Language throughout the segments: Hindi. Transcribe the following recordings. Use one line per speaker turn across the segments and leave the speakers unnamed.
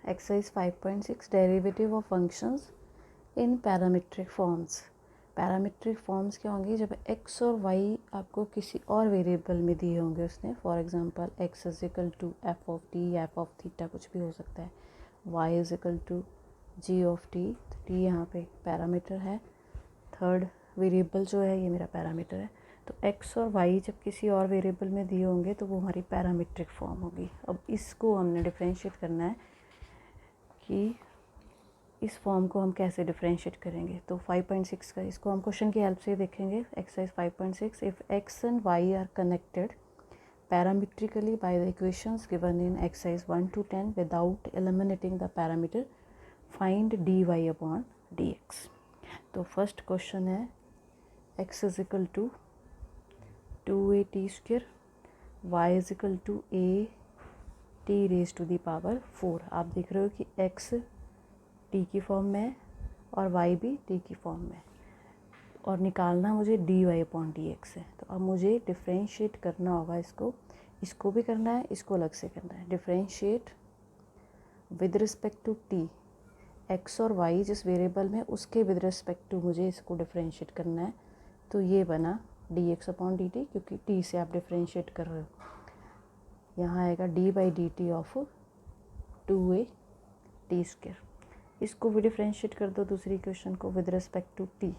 Exercise 5.6 derivative of functions in parametric forms. Parametric forms क्या होंगी? जब x और y आपको किसी और वेरिएबल में दिए होंगे उसने, for example x is equal to f of t, f of theta कुछ भी हो सकता है, y is equal to g of t, तो टी यहाँ पे पैरामीटर है, थर्ड वेरिएबल जो है ये मेरा पैरामीटर है। तो x और y जब किसी और वेरिएबल में दिए होंगे तो वो हमारी पैरामीट्रिक फॉर्म होगी। अब इसको हमने डिफरेंशिएट करना है कि इस फॉर्म को हम कैसे डिफरेंशिएट करेंगे। तो 5.6 का इसको हम क्वेश्चन की हेल्प से देखेंगे। Exercise 5.6, if x and y are connected parametrically by the equations given in exercise 1 to 10 without eliminating the parameter, find dy upon dx। तो फर्स्ट क्वेश्चन है x is equal to 2a t², y is equal to a t raise to the power 4। आप देख रहे हो कि x t की फॉर्म में है और y भी t की फॉर्म में है, और निकालना मुझे dy अपॉन dx है। तो अब मुझे डिफरेंशिएट करना होगा इसको भी करना है, इसको अलग से करना है। Differentiate with respect to t, x और y जिस वेरिएबल में उसके विद रिस्पेक्ट टू मुझे इसको डिफरेंशिएट करना है। तो ये बना dx अपॉन dt, क्योंकि t से आप डिफरेंशिएट कर रहे हो। यहाँ आएगा d/dt ऑफ 2a t²। इसको भी डिफरेंशिएट कर दो दूसरी इक्वेशन को with respect to t,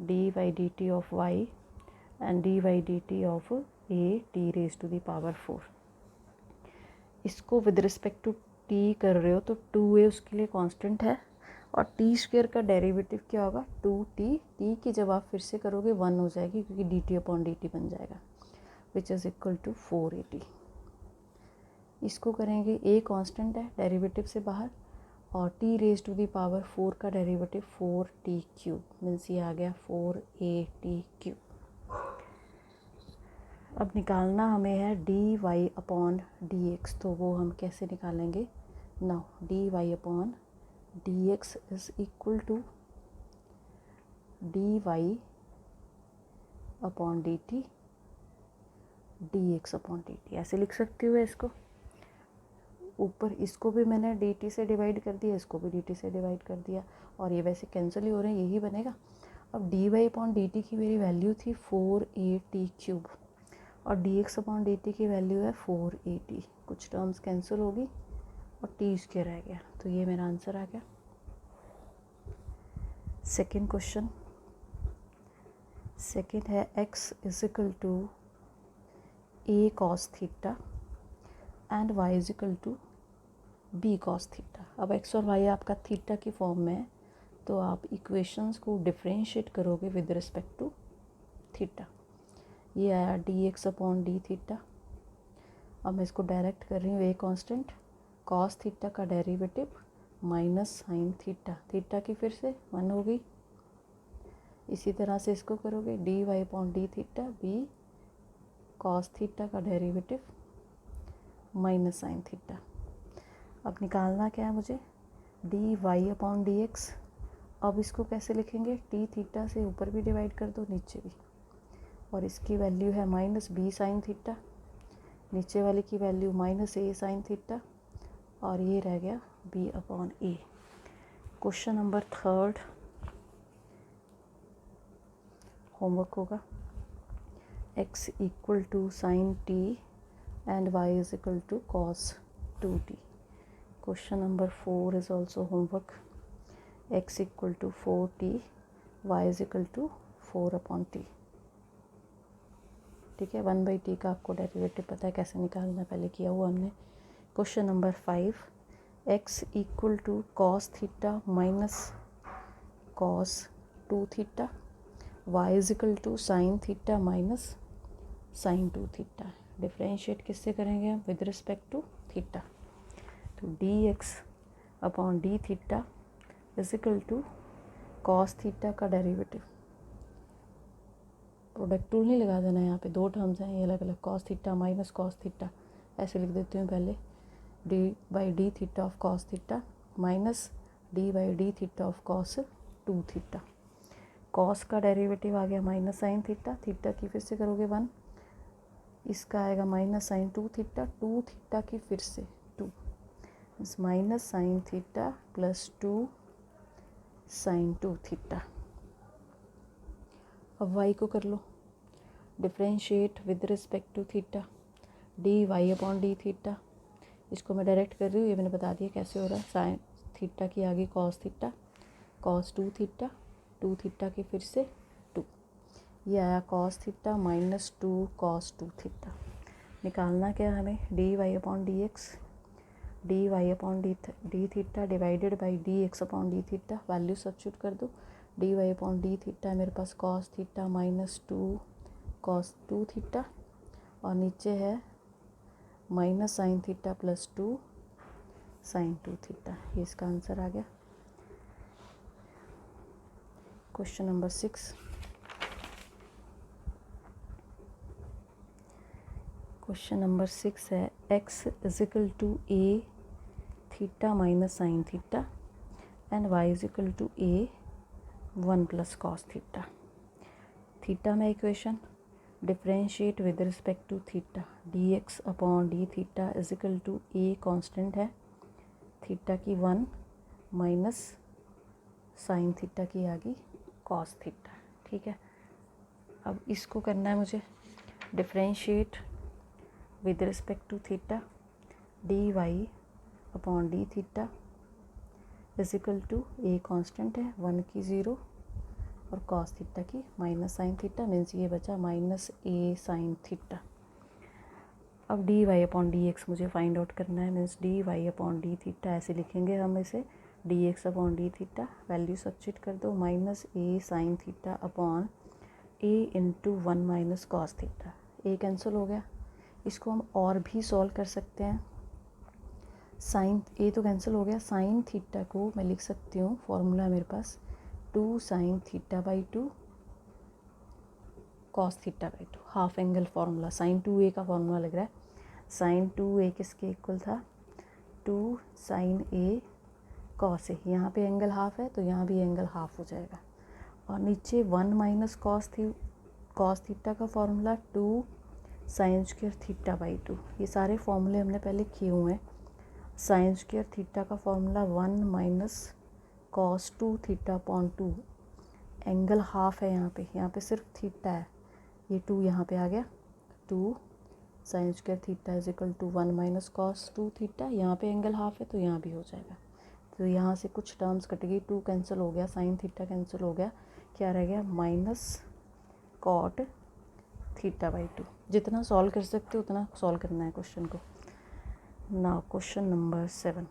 d/dt of y and d/dt of a t raise to the power 4। इसको विद रिस्पेक्ट टू t कर रहे हो तो 2a उसके लिए कांस्टेंट है, और t² का डेरिवेटिव क्या होगा? 2t, t की जब आप फिर से करोगे 1 हो जाएगी, क्योंकि dt अपॉन dt बन जाएगा, विच इज़ इक्वल टू 4at। इसको करेंगे, a कांस्टेंट है डेरिवेटिव से बाहर, और t raise to the power 4 का डेरिवेटिव 4t³ मीन्स ये आ गया 4at³। अब निकालना हमें है dy अपॉन dx, तो वो हम कैसे निकालेंगे? Now dy upon dx is equal to dy upon dt dx upon dt, ऐसे लिख सकती हूँ इसको। ऊपर इसको भी मैंने dt से डिवाइड कर दिया, इसको भी dt से डिवाइड कर दिया, और ये वैसे कैंसिल ही हो रहे हैं, यही बनेगा। अब dy अपॉन dt की मेरी वैल्यू थी 4at³, और dx अपॉन dt की वैल्यू है 4at। कुछ टर्म्स कैंसिल होगी और t² रह गया, तो ये मेरा आंसर आ गया। सेकेंड क्वेश्चन, सेकेंड है x is equal to a cos theta and y is equal to b cos theta. अब x और y आपका थीटा की फॉर्म में है, तो आप इक्वेशंस को डिफरेंशिएट करोगे विद रिस्पेक्ट टू थीटा। ये आया dx अपॉन डी थीटा। अब मैं इसको डायरेक्ट कर रही हूँ, a कांस्टेंट, cos थीटा का derivative minus sine theta, theta की फिर से 1 हो गई। इसी तरह से इसको करोगे dy upon D theta, b cos theta का डेरिवेटिव माइनस साइन थीटा। अब निकालना क्या है मुझे? dy upon dx। अब इसको कैसे लिखेंगे? t थीटा से ऊपर भी डिवाइड कर दो, नीचे भी, और इसकी वैल्यू है माइनस b साइन थीटा, नीचे वाले की value minus a sine theta, और ये रह गया b upon a। Question number third homework होगा, x equal to sine t and y is equal to cos 2t। Question number 4 is also homework, x equal to 4t, y is equal to 4 upon t। ठीक है, 1/t का आपको डेरिवेटिव पता है कैसे निकालना, पहले किया हुआ हमने। Question number 5, x equal to cos theta minus cos 2 theta, y is equal to sine theta minus sine 2 theta. Differentiate किससे करेंगे हम? With respect to theta. तो dx upon D theta is equal to cos theta का डेरिवेटिव, प्रोडक्ट टूल नहीं लगा देना, यहाँ पे दो टर्म्स हैं ये अलग अलग, cos theta minus cos theta, ऐसे लिख देती हूँ पहले, d/d theta of cos theta minus d/d theta of cos 2 theta. Cos का डेरिवेटिव आ गया माइनस साइन थीटा, थीटा की फिर से करोगे 1, इसका आएगा माइनस साइन 2 थीटा, 2 थीटा की फिर से 2, इस minus sine theta plus 2 sine 2 theta. अब y को कर लो, differentiate with respect to theta, D Y upon D theta. इसको मैं डायरेक्ट कर रही हूँ, ये मैंने बता दिया कैसे हो रहा है। साइन थीटा की आगे cos theta, cos 2 theta, 2 theta के फिर से 2, ये आया cos theta minus 2 cos 2 theta. निकालना क्या हमें, D Y upon D X, D Y upon D theta divided by D x upon D theta. Value substitute कर दो, D Y upon D theta मेरे पास cos theta minus 2 cos 2 theta, और नीचे है minus sine theta plus 2 sine 2 theta. ये इसका आंसर आ गया। क्वेश्चन नंबर 6, क्वेश्चन नंबर 6 है x equal to a theta minus sine theta and y equal to a 1 plus cos theta. Theta में equation, differentiate with respect to theta, D x upon D theta is equal to a constant है, थीटा की 1 माइनस साइन थीटा की आ गई कॉस थीटा। ठीक है, अब इसको करना है मुझे, differentiate with respect to theta, D Y upon D theta is equal to a constant है, 1 की 0 और कॉस थीटा की माइनस साइन थीटा, मीन्स ये बचा माइनस ए साइन थीटा। अब d Y upon D x मुझे फाइंड आउट करना है, means d Y upon D theta ऐसे लिखेंगे हम इसे, d x upon D theta. Value substitute कर दो, minus a sine theta upon A into 1 minus cos theta. A cancel हो गया, इसको हम और भी सॉल्व कर सकते हैं। साइन ए तो कैंसिल हो गया, साइन थीटा को मैं लिख सकती हूँ, फॉर्मूला मेरे पास 2 sine theta by 2 cos theta by 2, half angle formula. Sine 2a का फार्मूला लग रहा है, साइन 2a किसके इक्वल था, 2 साइन a कॉस ए। यहाँ पे एंगल हाफ है तो यहाँ भी एंगल हाफ हो जाएगा, और नीचे 1 माइनस कॉस थीटा का formula 2 sine square theta by 2। ये सारे फॉर्मूले हमने पहले किए हुए हैं। साइन स्क्वायर थीटा का formula 1 minus cos 2 theta upon 2, angle half है यहाँ पे सिर्फ थीटा है, ये 2 यहाँ पे आ गया, 2 sine square theta is equal to 1 minus cos 2 theta. यहाँ पे एंगल हाफ है तो यहाँ भी हो जाएगा, तो यहाँ से कुछ टर्म्स कट गई, 2 कैंसिल हो गया, साइन थीटा कैंसिल हो गया, क्या रह गया माइनस कॉट थीटा बाई 2। जितना सॉल्व कर सकते हो उतना सॉल्व करना है क्वेश्चन को। नाउ क्वेश्चन नंबर 7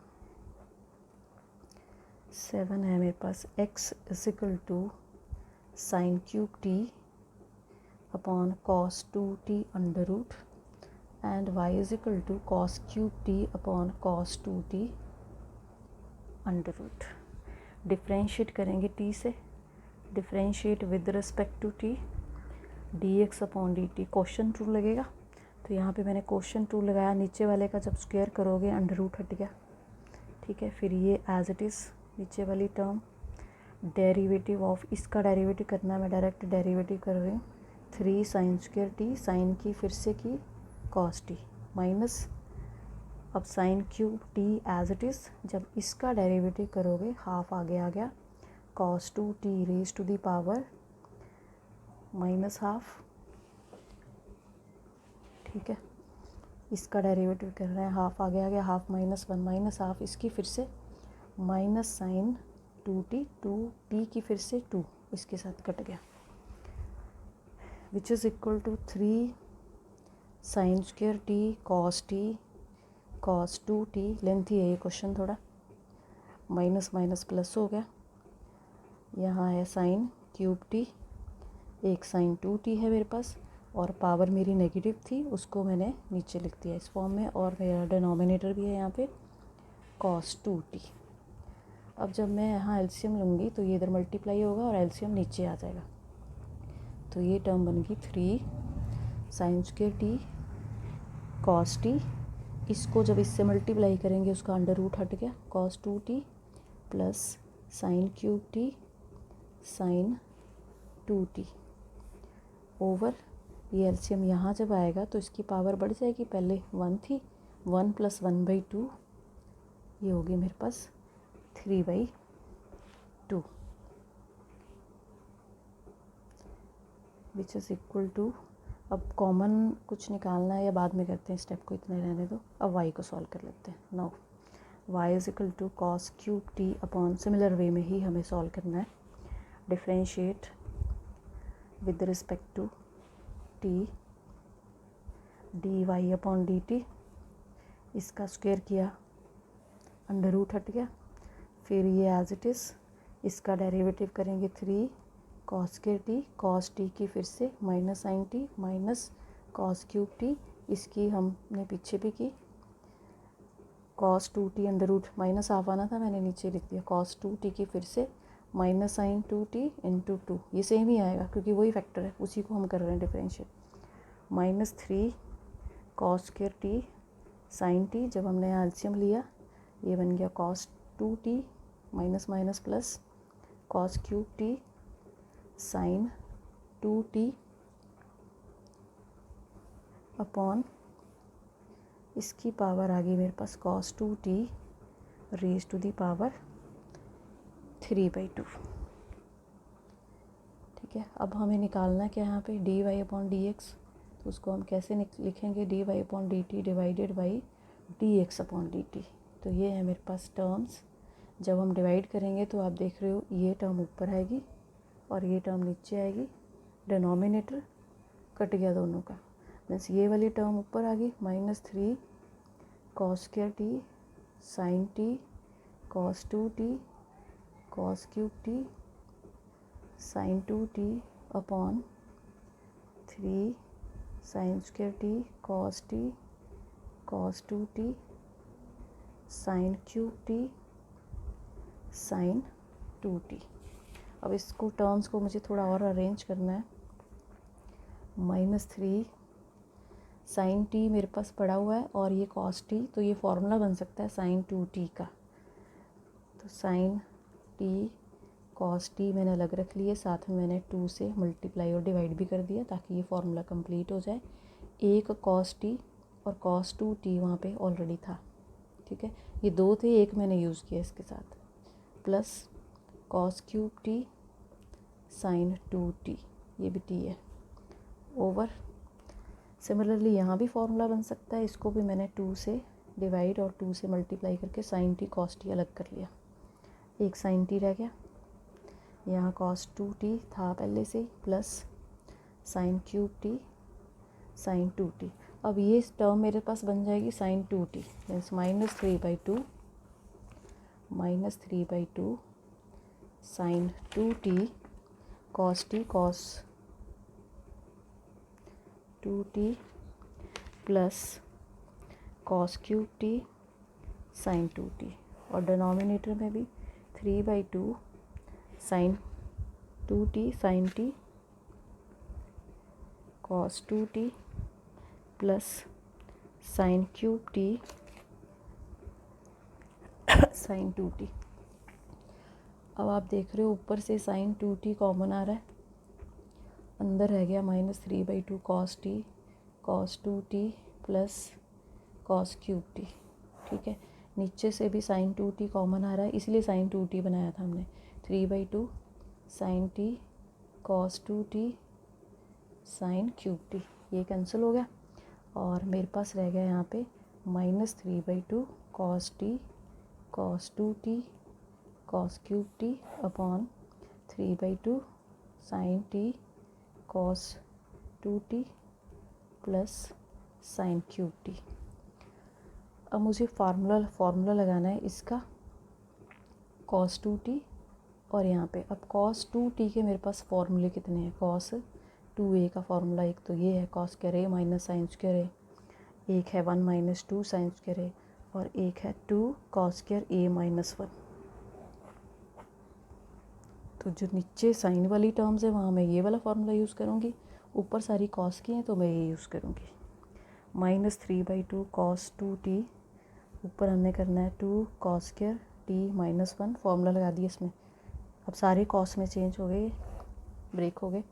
है मेरे पास, x is equal to sine cube t upon cos 2t under root and y is equal to cos cube t upon cos 2t under root. Differentiate करेंगे t से, differentiate with respect to t, d x upon d t, question two लगेगा, तो यहाँ पे मैंने क्वेश्चन टू लगाया, नीचे वाले का जब स्क्वायर करोगे अंडर रूट हट गया। ठीक है, फिर ये एज इट इज़ नीचे वाली टर्म, डेरिवेटिव ऑफ, इसका डेरिवेटिव करना है, मैं डायरेक्ट डेरिवेटिव कर रही हूँ, 3 साइन स्क्वायर टी, साइन की फिर से की कॉस टी, माइनस अब sine cube t as it is, जब इसका डेरिवेटिव करोगे हाफ आगे आ गया, cos 2t raise to the power minus half. ठीक है, इसका डेरिवेटिव कर रहे हैं, हाफ आगे आ गया, हाफ माइनस 1 माइनस हाफ, इसकी फिर से माइनस साइन 2t की फिर से 2 इसके साथ कट गया, which is equal to 3 sine square t cos 2t, lengthy है ये क्वेश्चन थोड़ा, माइनस माइनस प्लस हो गया, यहाँ है साइन क्यूब टी, एक साइन 2t है मेरे पास, और पावर मेरी नेगेटिव थी उसको मैंने नीचे लिख दिया इस फॉर्म में, और मेरा डिनोमिनेटर भी है यहाँ पे cos 2t। अब जब मैं यहाँ एलसीएम लूँगी तो ये इधर मल्टीप्लाई होगा और एलसीएम नीचे आ जाएगा, तो ये टर्म बन गई 3 sine square t cos T, इसको जब इससे मल्टीप्लाई करेंगे उसका अंडर रूट हट गया, cos 2t plus sine cube t sine 2t over, ये एलसीएम यहाँ जब आएगा तो इसकी पावर बढ़ जाएगी, पहले 1 थी, 1 प्लस 1/2 ये होगी मेरे पास 3/2 विच इज़ इक्वल टू, अब कॉमन कुछ निकालना है या बाद में करते हैं, स्टेप को इतने रहने दो। अब y को सॉल्व कर लेते हैं। Now y is equal to cos cube t upon, similar way में ही हमें सॉल्व करना है, differentiate with respect to t dy upon dt, इसका स्क्वायर किया, अंडर रूट हट गया, फिर ये एज इट इज़, इसका डेरिवेटिव करेंगे 3 cos square t, cos t की फिर से minus sine t minus cos cube t, इसकी हमने पीछे भी की, cos 2t under root, minus half आना था मैंने नीचे लिख दिया, cos 2t की फिर से माइनस साइन 2t इंटू 2, ये सेम ही आएगा क्योंकि वही फैक्टर है, उसी को हम कर रहे हैं differentiate, minus 3 cos square t sine t, जब हमने यहाँ एलसीएम लिया ये बन गया cos 2t minus minus plus cos cube t sine 2t upon, इसकी पावर आ गई मेरे पास cos 2t raise to the power 3/2। ठीक है, अब हमें निकालना है क्या यहाँ पे dy अपॉन dx, तो उसको हम कैसे लिखेंगे, dy upon dt divided by dx upon dt। तो ये है मेरे पास टर्म्स, जब हम डिवाइड करेंगे तो आप देख रहे हो ये टर्म ऊपर आएगी और ये टर्म नीचे आएगी, डिनोमिनेटर कट गया दोनों का, मीन्स ये वाली टर्म ऊपर आ गई, minus 3 cos square t sine t cos 2t cos cube t sine 2t upon 3 sine square t cos 2t sine cube t sine 2t। अब इसको टर्म्स को मुझे थोड़ा और अरेंज करना है, माइनस 3 साइन t मेरे पास पड़ा हुआ है और ये cos t, तो ये फॉर्मूला बन सकता है साइन 2t का, तो साइन t cos t मैंने अलग रख लिए, साथ में मैंने 2 से मल्टीप्लाई और डिवाइड भी कर दिया ताकि ये फॉर्मूला कंप्लीट हो जाए। एक cos t और cos 2t वहाँ पे ऑलरेडी था, ठीक है, ये दो थे, एक मैंने यूज़ किया इसके साथ, plus cos cube t sine 2t, ये भी t है, ओवर, सिमिलरली यहाँ भी फॉर्मूला बन सकता है, इसको भी मैंने 2 से डिवाइड और 2 से मल्टीप्लाई करके साइन t cos t अलग कर लिया, एक साइन t रह गया, यहाँ cos 2t था पहले से, plus sine cube t sine 2t। अब ये टर्म मेरे पास बन जाएगी sine 2t, means minus 3/2 sine 2t cos t cos 2t plus cos cube t sine 2t, और डिनोमिनेटर में भी 3/2 sine 2t sine t cos 2t plus sine cube t sine 2t। अब आप देख रहे हो ऊपर से साइन 2t कॉमन आ रहा है, अंदर रह गया minus 3/2 cos t cos 2t plus cos cube t। ठीक है, नीचे से भी साइन 2t कॉमन आ रहा है, इसलिए साइन 2t बनाया था हमने, 3/2 sine t cos 2t sine cube t, ये कैंसिल हो गया और मेरे पास रह गया यहाँ पे minus 3/2 cos t cos 2t cos cube t upon 3/2 sine t cos 2t plus sine cube t। अब मुझे फार्मूला लगाना है इसका cos 2t, और यहाँ पे अब cos 2t के मेरे पास फॉर्मूले कितने हैं, cos 2a का फार्मूला एक तो ये है cos square a minus sine square a, एक है 1 माइनस 2 साइन स्क्वायर a, और एक है 2 cos स्क्वायर a माइनस 1। तो जो नीचे साइन वाली टर्म्स है वहाँ मैं ये वाला फार्मूला यूज़ करूँगी, ऊपर सारी cos की हैं तो मैं ये यूज़ करूँगी, माइनस 3/2 cos 2t, ऊपर हमने करना है 2 cos square t minus 1, formula लगा दिया इसमें, अब सारे cos में चेंज हो गए, ब्रेक हो गए,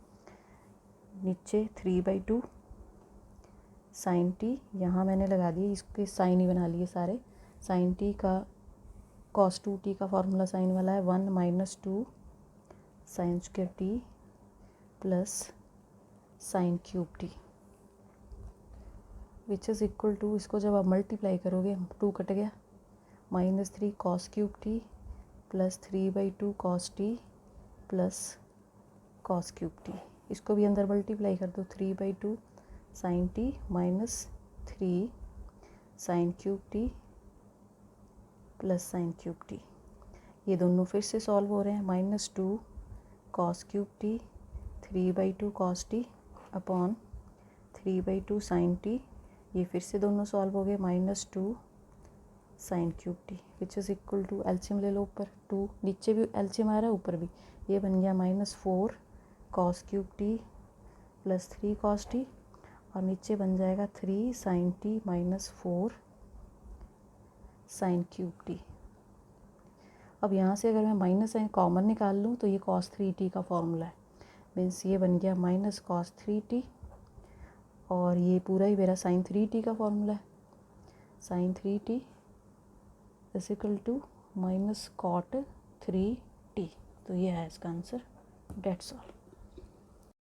नीचे 3/2 साइन t, यहाँ मैंने लगा दिए, इसके साइन ही बना लिए सारे, साइन t का कॉस 2t का फॉर्मूला साइन वाला है 1 minus 2 sine square t plus sine cube t which is equal to, इसको जब आप मल्टीप्लाई करोगे 2 कट गया, minus 3 cos cube t plus 3/2 cos t plus cos cube t. इसको भी अंदर मल्टीप्लाई कर दो, 3/2 sine t minus 3 sine cube t plus sine cube t. ये दोनों फिर से सॉल्व हो रहे हैं, minus 2 cos cube t 3/2 cos t upon 3/2 sine t. ये फिर से दोनों सॉल्व हो गए, minus 2 sine cube t which is equal to, LCM ले लो ऊपर, 2 नीचे भी एलसीएम आ रहा है ऊपर भी, ये बन गया minus 4 cos cube t plus 3 cos t और नीचे बन जाएगा 3 sine t minus 4 sine cube t. अब यहाँ से अगर मैं माइनस साइन कॉमन निकाल लूँ तो ये कॉस 3t का फॉर्मूला है, मीन्स ये बन गया माइनस कॉस 3t और ये पूरा ही मेरा साइन 3t का फॉर्मूला है, sine 3t is equal to minus cot 3t। तो ये है इसका आंसर, डेट्स ऑल।